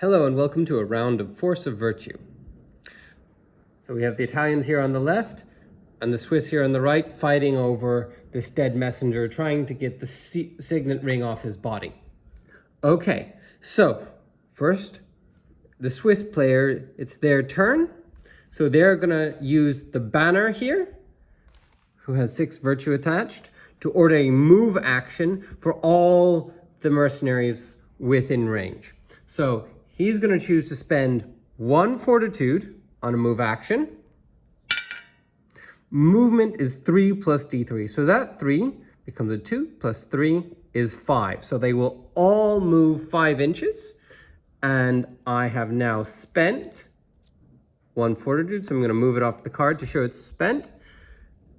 Hello and welcome to a round of Force of Virtue. So we have the Italians here on the left and the Swiss here on the right fighting over this dead messenger, trying to get the signet ring off his body. Okay, so first, the Swiss player, it's their turn. So they're gonna use the banner here, who has 6 virtue attached, to order a move action for all the mercenaries within range. So he's going to choose to spend 1 fortitude on a move action. Movement is 3 plus d3. So that 3 becomes a 2 plus 3 is 5. So they will all move 5 inches. And I have now spent 1 fortitude. So I'm going to move it off the card to show it's spent.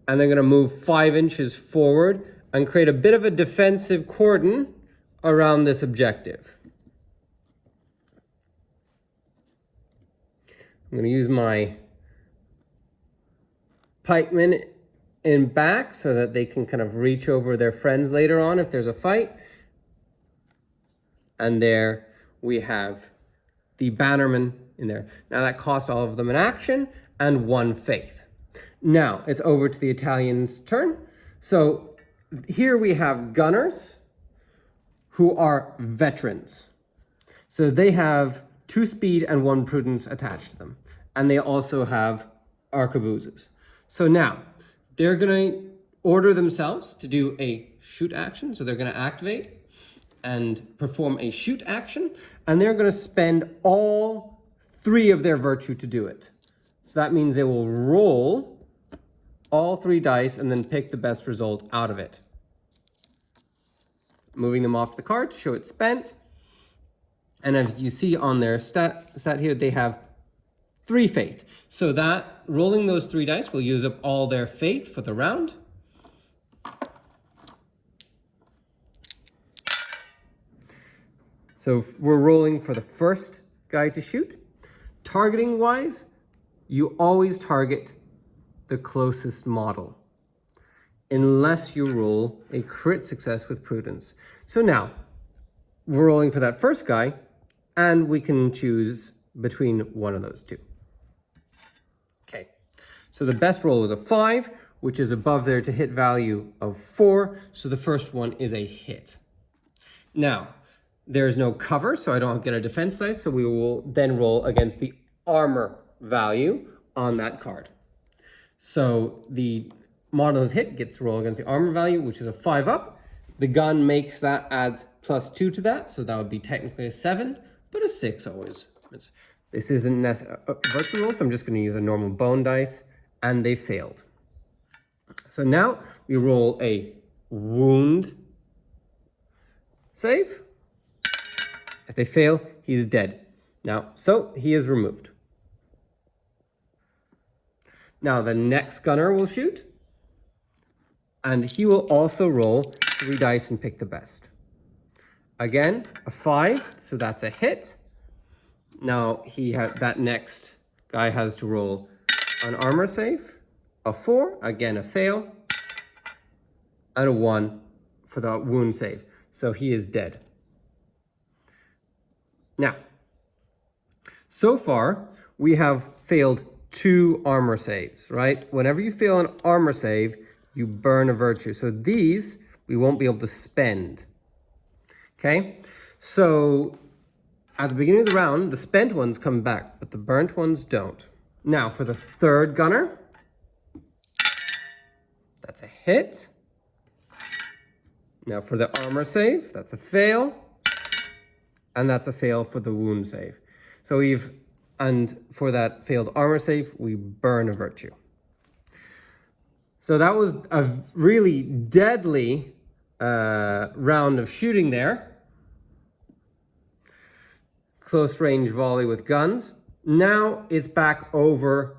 And they're going to move 5 inches forward and create a bit of a defensive cordon around this objective. I'm going to use my pikemen in back so that they can kind of reach over their friends later on if there's a fight. And there we have the bannermen in there. Now that cost all of them an action and 1 faith. Now it's over to the Italians' turn. So here we have gunners who are veterans. So they have 2 speed and 1 prudence attached to them. And they also have arquebuses. So now they're going to order themselves to do a shoot action. So they're going to activate and perform a shoot action. And they're going to spend all 3 of their virtue to do it. So that means they will roll all 3 dice and then pick the best result out of it. Moving them off the card to show it's spent. And as you see on their stat here, they have 3 faith. So that rolling those 3 dice will use up all their faith for the round. So we're rolling for the first guy to shoot. Targeting wise, you always target the closest model, unless you roll a crit success with prudence. So now we're rolling for that first guy, and we can choose between one of those 2. Okay, so the best roll was a 5, which is above there to hit value of 4. So the first one is a hit. Now, there's no cover, so I don't get a defense dice. So we will then roll against the armor value on that card. So the model is hit, gets to roll against the armor value, which is a 5 up. The gun makes that, adds +2 to that. So that would be technically a 7, but a 6 always. This isn't a virtue roll, so I'm just going to use a normal bone dice, and they failed. So now we roll a wound save. If they fail, he's dead. Now, so he is removed. Now the next gunner will shoot, and he will also roll 3 dice and pick the best. Again, a 5, so that's a hit. Now that next guy has to roll an armor save, a 4, again a fail, and a 1 for the wound save. So he is dead. Now, so far we have failed 2 armor saves, right? Whenever you fail an armor save, you burn a virtue. So these we won't be able to spend. Okay, so at the beginning of the round, the spent ones come back, but the burnt ones don't. Now for the third gunner, that's a hit. Now for the armor save, that's a fail. And that's a fail for the wound save. So and for that failed armor save, we burn a virtue. So that was a really deadly round of shooting there. Close range volley with guns. Now it's back over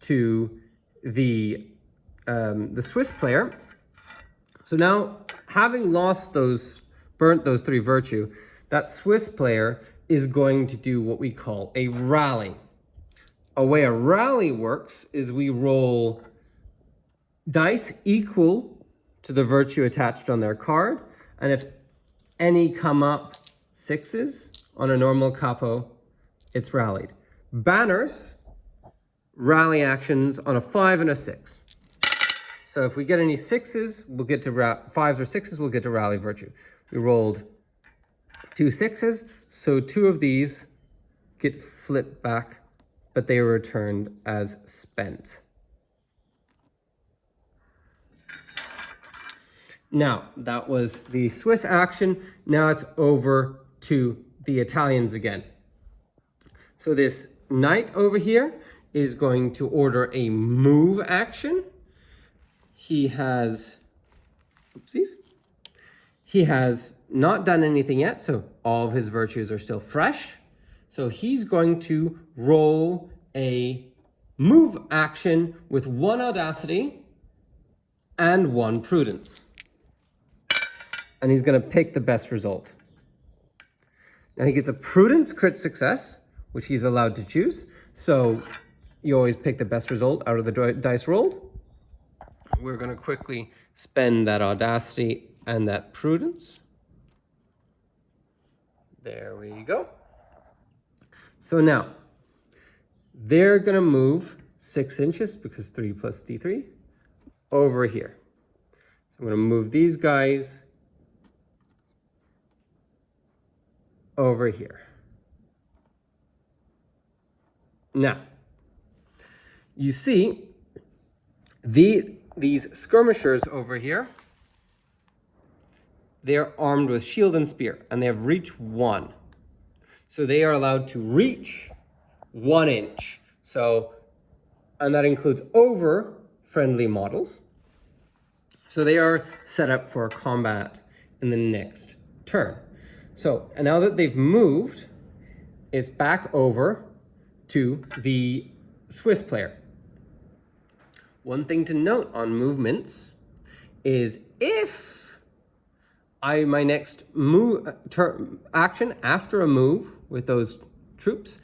to the Swiss player. So now, having burnt those 3 virtue, that Swiss player is going to do what we call a rally. A way a rally works is we roll dice equal to the virtue attached on their card, and if any come up 6s on a normal capo, it's rallied. Banners, rally actions on a 5 and a 6. So if we get any 6s, we'll get to 5s or 6s, we'll get to rally virtue. We rolled 2 6s, so 2 of these get flipped back, but they are returned as spent. Now, that was the Swiss action. Now it's over to the Italians again. So this knight over here is going to order a move action. He has, oopsies, he has not done anything yet, so all of his virtues are still fresh. So he's going to roll a move action with 1 audacity and 1 prudence. And he's going to pick the best result. Now he gets a prudence crit success, which he's allowed to choose. So you always pick the best result out of the dice rolled. We're going to quickly spend that audacity and that prudence. There we go. So now they're going to move 6 inches, because 3 plus d3, over here. So I'm going to move these guys over here. Now, you see these skirmishers over here, they're armed with shield and spear, and they have reach 1. So they are allowed to reach 1 inch. So, and that includes over friendly models. So they are set up for combat in the next turn. So, and now that they've moved, it's back over to the Swiss player. One thing to note on movements is if my next move action after a move with those troops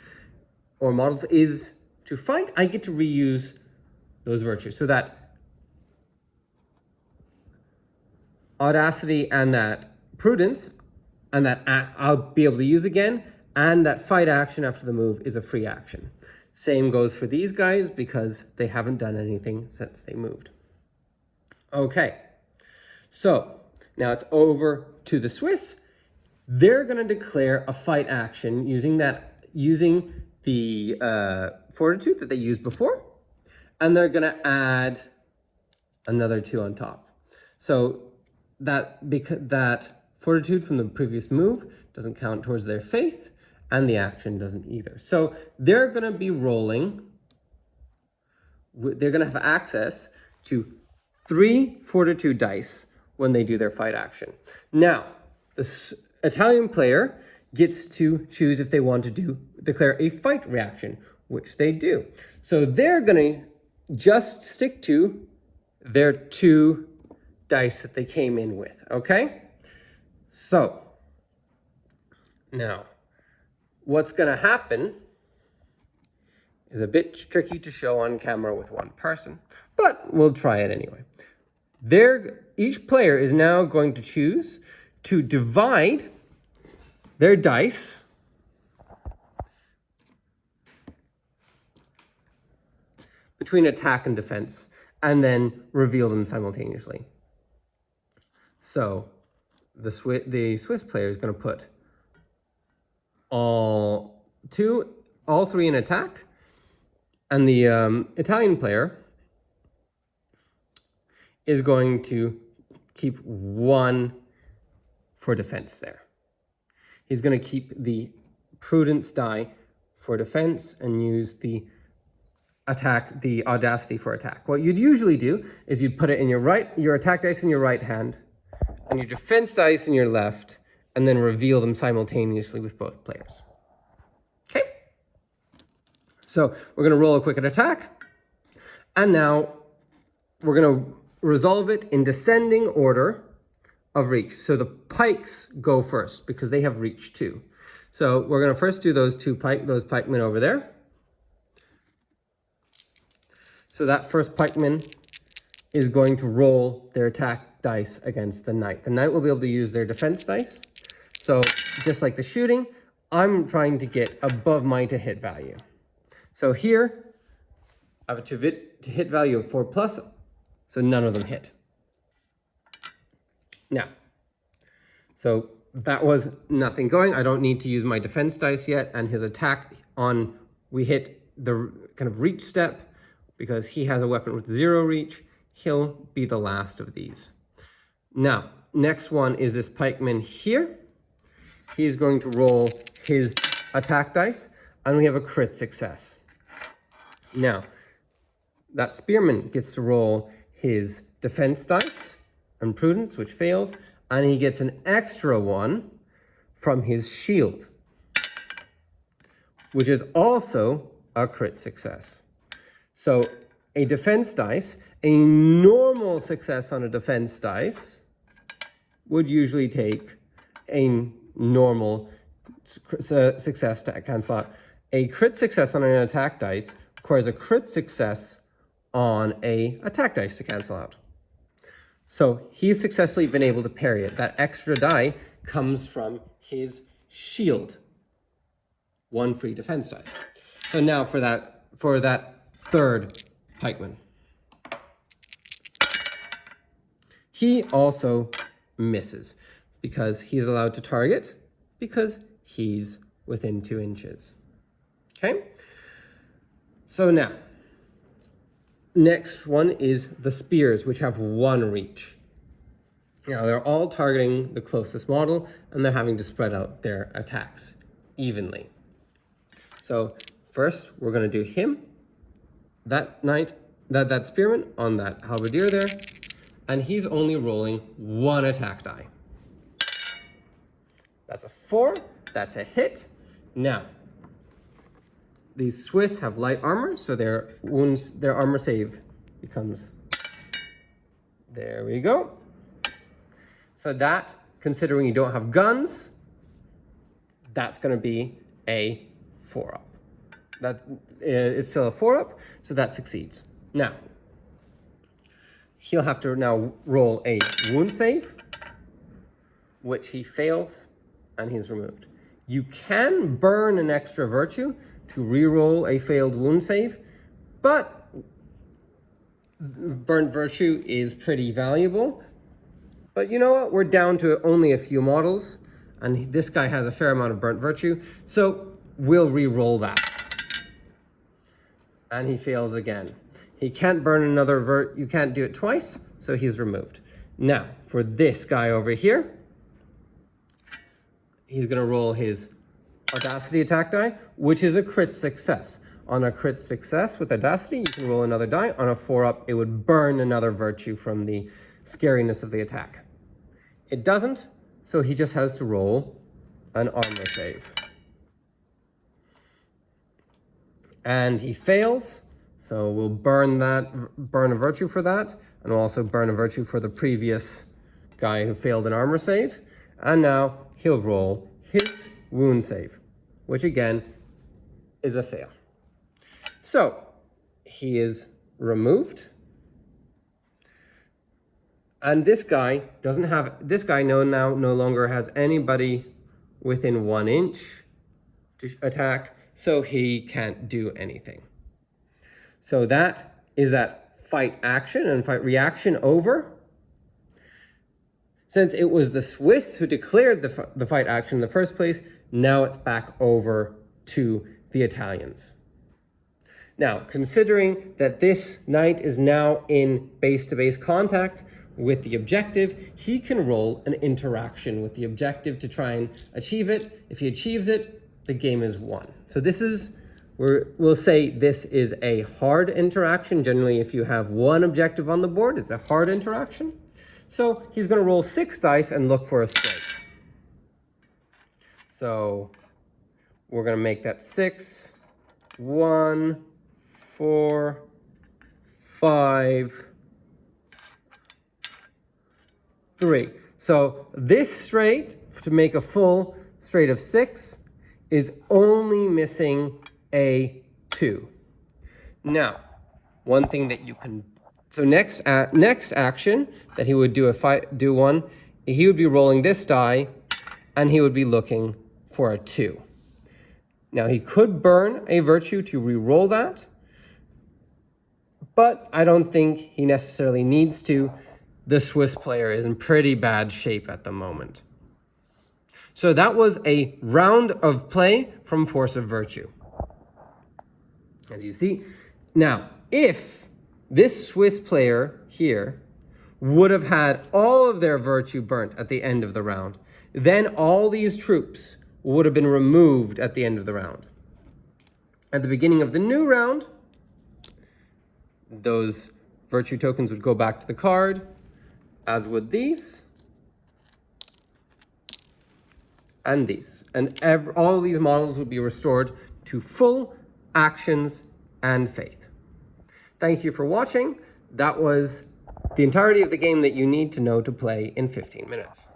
or models is to fight, I get to reuse those virtues. So that audacity and that prudence, and that I'll be able to use again, and that fight action after the move is a free action. Same goes for these guys because they haven't done anything since they moved. Okay, so now it's over to the Swiss. They're going to declare a fight action using the fortitude that they used before, and they're going to add another 2 on top. So that fortitude from the previous move doesn't count towards their faith, and the action doesn't either. So they're going to be rolling, they're going to have access to 3 fortitude dice when they do their fight action. Now, the Italian player gets to choose if they want to declare a fight reaction, which they do. So they're going to just stick to their 2 dice that they came in with, okay? So, now, what's going to happen is a bit tricky to show on camera with one person, but we'll try it anyway. Each player is now going to choose to divide their dice between attack and defense, and then reveal them simultaneously. So the Swiss player is going to put all 3 in attack, and the Italian player is going to keep 1 for defense there. He's going to keep the prudence die for defense and use the audacity for attack. What you'd usually do is you'd put it in your attack dice in your right hand and your defense dice in your left, and then reveal them simultaneously with both players. Okay? So we're going to roll a quick attack, and now we're going to resolve it in descending order of reach. So the pikes go first because they have reach 2. So we're going to first do those pikemen over there. So that first pikeman is going to roll their attack dice against the knight. The knight will be able to use their defense dice. So just like the shooting, I'm trying to get above my to hit value. So here, I have a to hit value of 4 plus, so none of them hit. Now, so that was nothing going. I don't need to use my defense dice yet, and his attack on, we hit the kind of reach step because he has a weapon with 0 reach. He'll be the last of these. Now, next one is this pikeman here. He's going to roll his attack dice, and we have a crit success. Now, that spearman gets to roll his defense dice and prudence, which fails, and he gets an extra one from his shield, which is also a crit success. So a defense dice, a normal success on a defense dice would usually take a normal success to cancel out. A crit success on an attack dice requires a crit success on a attack dice to cancel out. So he's successfully been able to parry it. That extra die comes from his shield. 1 free defense dice. So now for that third pikeman. He also misses because he's allowed to target because he's within 2 inches. Okay? So now, next one is the spears, which have 1 reach. Now, they're all targeting the closest model, and they're having to spread out their attacks evenly. So first, we're going to do him, that knight, that spearman on that halberdier there, and he's only rolling 1 attack die. That's a 4. That's a hit. Now, these Swiss have light armor, so their armor save becomes, there we go. So that, considering you don't have guns, that's going to be a 4-up. It's still a 4-up, so that succeeds. Now, he'll have to now roll a wound save, which he fails, and he's removed. You can burn an extra virtue to re-roll a failed wound save, but burnt virtue is pretty valuable. But you know what? We're down to only a few models, and this guy has a fair amount of burnt virtue, so we'll re-roll that. And he fails again. He can't burn another you can't do it twice, so he's removed. Now, for this guy over here, he's going to roll his Audacity attack die, which is a crit success. On a crit success with Audacity, you can roll another die. On a 4-up, it would burn another virtue from the scariness of the attack. It doesn't, so he just has to roll an armor save. And he fails, so we'll burn a virtue for that, and we'll also burn a virtue for the previous guy who failed an armor save. And now he'll roll his wound save, which again is a fail. So he is removed. And this guy no longer has anybody within 1 inch to attack, so he can't do anything. So that is that fight action and fight reaction over. Since it was the Swiss who declared the fight action in the first place, now it's back over to the Italians. Now, considering that this knight is now in base-to-base contact with the objective, he can roll an interaction with the objective to try and achieve it. If he achieves it, the game is won. So this is, we'll say this is a hard interaction. Generally, if you have 1 objective on the board, it's a hard interaction. So he's going to roll 6 dice and look for a straight. So we're going to make that 6, 1, 4, 5, 3. So this straight, to make a full straight of 6, is only missing a 2. Now, one thing that you can, so next action that he would do he would be rolling this die, and he would be looking for a 2. Now, he could burn a virtue to re-roll that, but I don't think he necessarily needs to. The Swiss player is in pretty bad shape at the moment. So that was a round of play from Force of Virtue, as you see. Now, if this Swiss player here would have had all of their virtue burnt at the end of the round, then all these troops would have been removed at the end of the round. At the beginning of the new round, those virtue tokens would go back to the card, as would these and these. And all these models would be restored to full actions and faith. Thank you for watching. That was the entirety of the game that you need to know to play in 15 minutes.